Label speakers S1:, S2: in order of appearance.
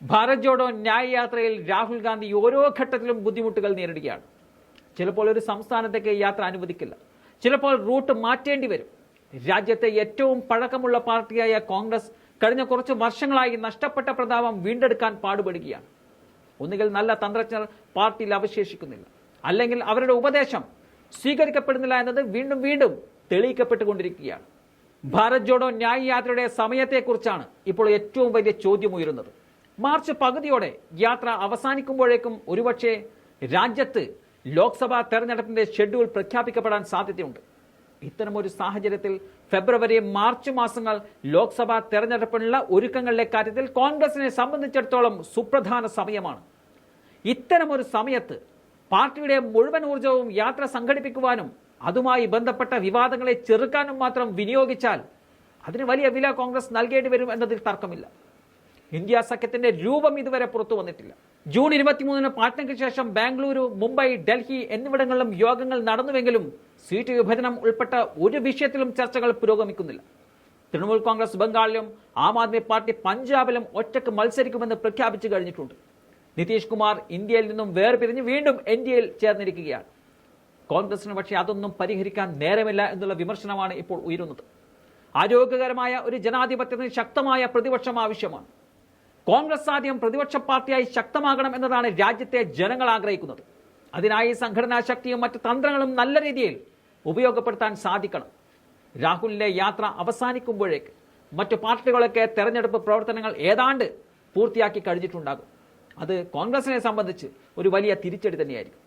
S1: ഭാരത് ജോഡോ ന്യായ് യാത്രയിൽ രാഹുൽ ഗാന്ധി ഓരോ ഘട്ടത്തിലും ബുദ്ധിമുട്ടുകൾ നേരിടുകയാണ്. ചിലപ്പോൾ ഒരു സംസ്ഥാനത്തേക്ക് യാത്ര അനുവദിക്കില്ല, ചിലപ്പോൾ റൂട്ട് മാറ്റേണ്ടി വരും. രാജ്യത്തെ ഏറ്റവും പഴക്കമുള്ള പാർട്ടിയായ കോൺഗ്രസ് കഴിഞ്ഞ കുറച്ച് വർഷങ്ങളായി നഷ്ടപ്പെട്ട പ്രതാപം വീണ്ടെടുക്കാൻ പാടുപെടുകയാണ്. ഒന്നുകിൽ നല്ല തന്ത്രജ്ഞർ പാർട്ടിയിൽ അവശേഷിക്കുന്നില്ല, അല്ലെങ്കിൽ അവരുടെ ഉപദേശം സ്വീകരിക്കപ്പെടുന്നില്ല എന്നത് വീണ്ടും വീണ്ടും തെളിയിക്കപ്പെട്ടുകൊണ്ടിരിക്കുകയാണ്. ഭാരത് ജോഡോ ന്യായ് യാത്രയുടെ സമയത്തെക്കുറിച്ചാണ് ഇപ്പോൾ ഏറ്റവും വലിയ ചോദ്യം ഉയരുന്നത്. മാർച്ച് പകുതിയോടെ യാത്ര അവസാനിക്കുമ്പോഴേക്കും ഒരുപക്ഷെ രാജ്യത്ത് ലോക്സഭാ തെരഞ്ഞെടുപ്പിന്റെ ഷെഡ്യൂൾ പ്രഖ്യാപിക്കപ്പെടാൻ സാധ്യതയുണ്ട്. ഇത്തരമൊരു സാഹചര്യത്തിൽ ഫെബ്രുവരി മാർച്ച് മാസങ്ങൾ ലോക്സഭാ തെരഞ്ഞെടുപ്പിനുള്ള ഒരുക്കങ്ങളിലെ കാര്യത്തിൽ കോൺഗ്രസിനെ സംബന്ധിച്ചിടത്തോളം സുപ്രധാന സമയമാണ്. ഇത്തരമൊരു സമയത്ത് പാർട്ടിയുടെ മുഴുവൻ ഊർജവും യാത്ര സംഘടിപ്പിക്കുവാനും അതുമായി ബന്ധപ്പെട്ട വിവാദങ്ങളെ ചെറുക്കാനും മാത്രം വിനിയോഗിച്ചാൽ അതിന് വലിയ വില കോൺഗ്രസ് നൽകേണ്ടി വരും എന്നതിൽ തർക്കമില്ല. ഇന്ത്യ സഖ്യത്തിന്റെ രൂപം ഇതുവരെ പുറത്തു വന്നിട്ടില്ല. ജൂൺ 23 പാട്നയ്ക്ക് ശേഷം ബാംഗ്ലൂരു, മുംബൈ, ഡൽഹി എന്നിവിടങ്ങളിലും യോഗങ്ങൾ നടന്നുവെങ്കിലും സീറ്റ് വിഭജനം ഉൾപ്പെട്ട ഒരു വിഷയത്തിലും ചർച്ചകൾ പുരോഗമിക്കുന്നില്ല. തൃണമൂൽ കോൺഗ്രസ് ബംഗാളിലും ആം ആദ്മി പാർട്ടി പഞ്ചാബിലും ഒറ്റയ്ക്ക് മത്സരിക്കുമെന്ന് പ്രഖ്യാപിച്ചു കഴിഞ്ഞിട്ടുണ്ട്. നിതീഷ് കുമാർ ഇന്ത്യയിൽ നിന്നും വേർപിരിഞ്ഞ് വീണ്ടും എൻഡിഎയിൽ ചേർന്നിരിക്കുകയാണ്. കോൺഗ്രസിന് പക്ഷേ അതൊന്നും പരിഹരിക്കാൻ നേരമില്ല എന്നുള്ള വിമർശനമാണ് ഇപ്പോൾ ഉയരുന്നത്. ആരോഗ്യകരമായ ഒരു ജനാധിപത്യത്തിന് ശക്തമായ പ്രതിപക്ഷം ആവശ്യമാണ്. കോൺഗ്രസ് ആദ്യം പ്രതിപക്ഷ പാർട്ടിയായി ശക്തമാകണം എന്നതാണ് രാജ്യത്തെ ജനങ്ങൾ ആഗ്രഹിക്കുന്നത്. അതിനായി സംഘടനാ ശക്തിയും മറ്റ് തന്ത്രങ്ങളും നല്ല രീതിയിൽ ഉപയോഗപ്പെടുത്താൻ സാധിക്കണം. രാഹുലിന്റെ യാത്ര അവസാനിക്കുമ്പോഴേക്ക് മറ്റു പാർട്ടികളൊക്കെ തെരഞ്ഞെടുപ്പ് പ്രവർത്തനങ്ങൾ ഏതാണ്ട് പൂർത്തിയാക്കി കഴിഞ്ഞിട്ടുണ്ടാകും. അത് കോൺഗ്രസിനെ സംബന്ധിച്ച് ഒരു വലിയ തിരിച്ചടി തന്നെയായിരിക്കും.